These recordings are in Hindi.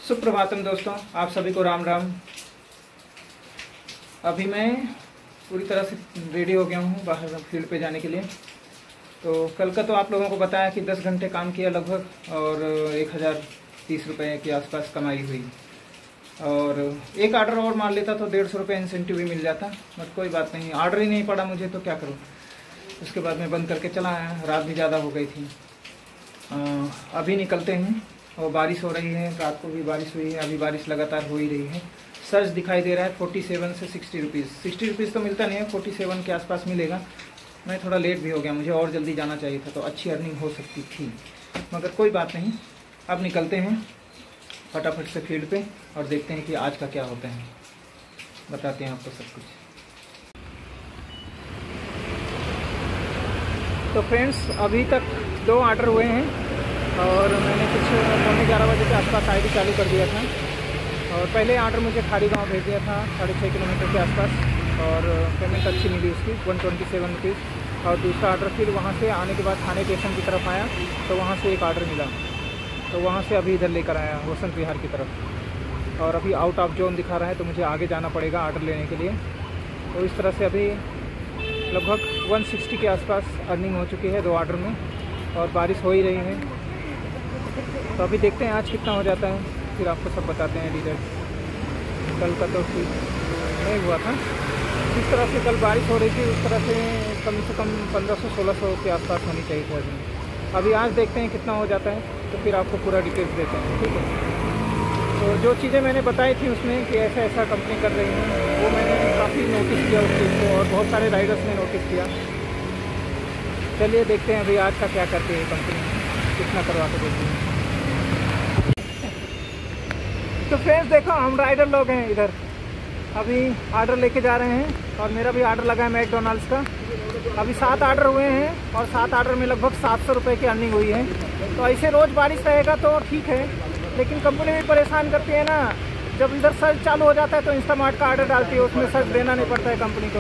सुप्रभातम दोस्तों, आप सभी को राम राम। अभी मैं पूरी तरह से रेडी हो गया हूँ बाहर फील्ड पे जाने के लिए। तो कल का तो आप लोगों को बताया कि 10 घंटे काम किया लगभग और 1030 रुपये के आसपास कमाई हुई। और एक आर्डर और मार लेता तो 150 रुपये इंसेंटिव भी मिल जाता, बट कोई बात नहीं, आर्डर ही नहीं पड़ा मुझे तो क्या करूँ। उसके बाद मैं बंद करके चला आया, रात भी ज़्यादा हो गई थी। अभी निकलते हैं और बारिश हो रही है, रात को भी बारिश हुई है, अभी बारिश लगातार हो ही रही है। सर्च दिखाई दे रहा है 47 से 60 रुपीज़। 60 रुपीज़ तो मिलता नहीं है, 47 के आसपास मिलेगा। मैं थोड़ा लेट भी हो गया, मुझे और जल्दी जाना चाहिए था तो अच्छी अर्निंग हो सकती थी, मगर कोई बात नहीं। अब निकलते हैं फटाफट से फील्ड पे और देखते हैं कि आज का क्या होता है, बताते हैं आपको सब कुछ। तो फ्रेंड्स, अभी तक 2 ऑर्डर हुए हैं और मैंने कुछ 11:30 बजे के आसपास आईडी चालू कर दिया था। और पहले ऑर्डर मुझे खारी गाँव भेज दिया था 6.5 किलोमीटर के आसपास और पेमेंट अच्छी मिली उसकी 127 रुपीज़। और दूसरा ऑर्डर फिर वहाँ से आने के बाद थाने स्टेशन की तरफ आया तो वहाँ से एक ऑर्डर मिला, तो वहाँ से अभी इधर लेकर आया वसंत विहार की तरफ। और अभी आउट ऑफ जोन दिखा रहा है तो मुझे आगे जाना पड़ेगा ऑर्डर लेने के लिए। तो इस तरह से अभी लगभग 160 के आसपास अर्निंग हो चुकी है 2 ऑर्डर में, और बारिश हो ही रही है। तो अभी देखते हैं आज कितना हो जाता है, फिर आपको सब बताते हैं डिटेल्स। कल का तो ठीक नहीं हुआ था, जिस तरह से कल बारिश हो रही थी उस तरह से कम 1500-1600 के आसपास होनी चाहिए थी अर्निंग। अभी आज देखते हैं कितना हो जाता है तो फिर आपको पूरा डिटेल्स देते हैं, ठीक है। तो जो चीज़ें मैंने बताई थी उसमें कि ऐसा ऐसा कंपनी कर रही है, वो मैंने काफ़ी नोटिस किया उस चीज़ को, और बहुत सारे राइडर्स ने नोटिस किया। चलिए देखते हैं अभी आज का क्या करती है कंपनी, कितना करवा के देती है। तो फ्रेंड्स देखो, हम राइडर लोग हैं इधर, अभी ऑर्डर लेके जा रहे हैं और मेरा भी ऑर्डर लगा है मैकडोनाल्ड्स का। अभी 7 ऑर्डर हुए हैं और 7 ऑर्डर में लगभग 700 रुपये की अर्निंग हुई है। तो ऐसे रोज़ बारिश रहेगा तो ठीक है, लेकिन कंपनी भी परेशान करती है ना। जब इधर सर्च चालू हो जाता है तो इंस्टामार्ट का ऑर्डर डालती है, उसमें सर्च देना नहीं पड़ता है कंपनी को।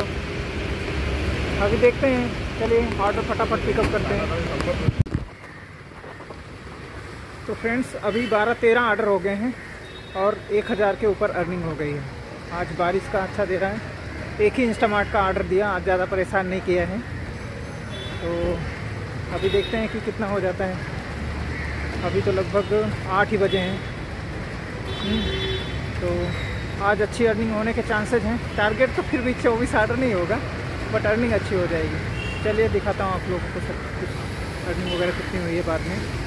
अभी देखते हैं, चलिए ऑर्डर फटाफट पिकअप करते हैं। तो फ्रेंड्स, अभी 12-13 ऑर्डर हो गए हैं और 1000 के ऊपर अर्निंग हो गई है। आज बारिश का अच्छा दे रहा है, एक ही इंस्टामार्ट का ऑर्डर दिया, आज ज़्यादा परेशान नहीं किया है। तो अभी देखते हैं कि कितना हो जाता है। अभी तो लगभग 8 ही बजे हैं, तो आज अच्छी अर्निंग होने के चांसेस हैं। टारगेट तो फिर भी 24 ऑर्डर नहीं होगा, बट अर्निंग अच्छी हो जाएगी। चलिए दिखाता हूँ आप लोगों को सब कुछ, अर्निंग वगैरह कितनी हुई है बाद में।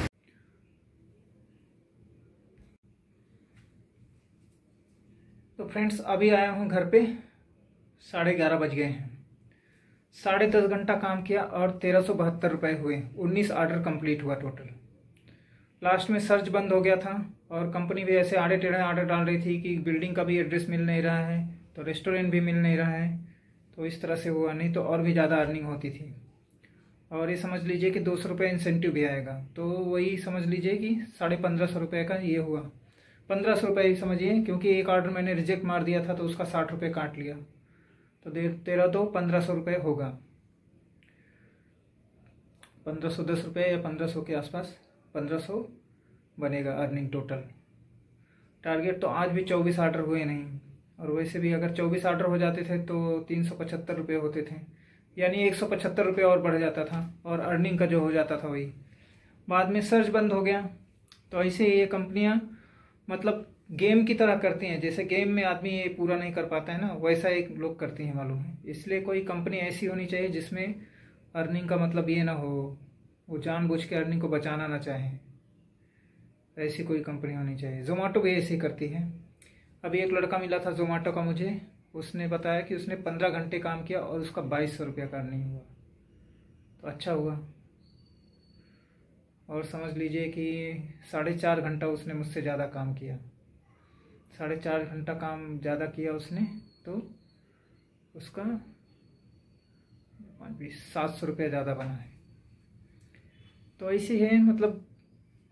तो फ्रेंड्स, अभी आया हूँ घर पे, 11:30 बज गए हैं। 10.5 घंटा काम किया और 1372 रुपये हुए, 19 ऑर्डर कंप्लीट हुआ टोटल। लास्ट में सर्च बंद हो गया था और कंपनी भी ऐसे आड़े टेढ़े ऑर्डर डाल रही थी कि बिल्डिंग का भी एड्रेस मिल नहीं रहा है, तो रेस्टोरेंट भी मिल नहीं रहा है। तो इस तरह से हुआ, नहीं तो और भी ज़्यादा अर्निंग होती थी। और ये समझ लीजिए कि 200 रुपये इंसेंटिव भी आएगा, तो वही समझ लीजिए कि 1550 रुपये का ये हुआ। 1500 रुपये ही समझिए, क्योंकि एक ऑर्डर मैंने रिजेक्ट मार दिया था तो उसका 60 रुपये काट लिया, तो 1500 रुपये होगा। 1510 रुपये या 1500 के आसपास 1500 बनेगा अर्निंग टोटल। टारगेट तो आज भी 24 ऑर्डर हुए नहीं, और वैसे भी अगर 24 ऑर्डर हो जाते थे तो 375 रुपये होते थे, यानी 175 रुपये और बढ़ जाता था, और अर्निंग का जो हो जाता था वही। बाद में सर्च बंद हो गया। तो ऐसे ये कंपनियां मतलब गेम की तरह करती हैं, जैसे गेम में आदमी ये पूरा नहीं कर पाता है ना, वैसा एक लोग करती हैं, मालूम है। इसलिए कोई कंपनी ऐसी होनी चाहिए जिसमें अर्निंग का मतलब ये ना हो, वो जानबूझ के अर्निंग को बचाना ना चाहे, ऐसी कोई कंपनी होनी चाहिए। जोमेटो भी ऐसी करती है। अभी एक लड़का मिला था जोमेटो का मुझे, उसने बताया कि उसने 15 घंटे काम किया और उसका 2200 रुपया का अर्निंग हुआ, तो अच्छा हुआ। और समझ लीजिए कि 4.5 घंटा उसने मुझसे ज़्यादा काम किया, 4.5 घंटा काम ज़्यादा किया उसने, तो उसका 700 रुपया ज़्यादा बना है। तो ऐसी है, मतलब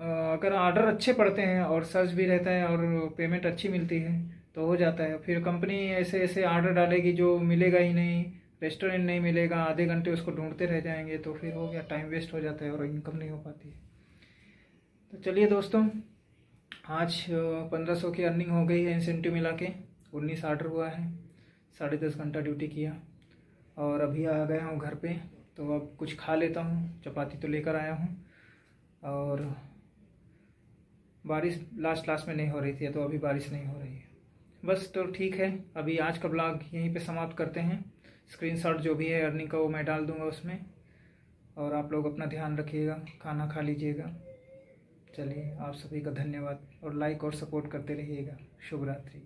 अगर ऑर्डर अच्छे पड़ते हैं और सर्च भी रहता है और पेमेंट अच्छी मिलती है तो हो जाता है। फिर कंपनी ऐसे ऐसे ऑर्डर डालेगी जो मिलेगा ही नहीं, रेस्टोरेंट नहीं मिलेगा, आधे घंटे उसको ढूंढते रह जाएंगे, तो फिर हो गया, टाइम वेस्ट हो जाता है और इनकम नहीं हो पाती है। तो चलिए दोस्तों, आज 1500 की अर्निंग हो गई है, इंसेंटिव मिला के 19 ऑर्डर हुआ है, 10.5 घंटा ड्यूटी किया और अभी आ गया हूँ घर पे। तो अब कुछ खा लेता हूँ, चपाती तो लेकर आया हूँ। और बारिश लास्ट में नहीं हो रही थी, तो अभी बारिश नहीं हो रही है बस। तो ठीक है, अभी आज का ब्लॉग यहीं पे समाप्त करते हैं। स्क्रीनशॉट जो भी है अर्निंग का वो मैं डाल दूँगा उसमें। और आप लोग अपना ध्यान रखिएगा, खाना खा लीजिएगा। चलिए, आप सभी का धन्यवाद और लाइक और सपोर्ट करते रहिएगा। शुभ रात्रि।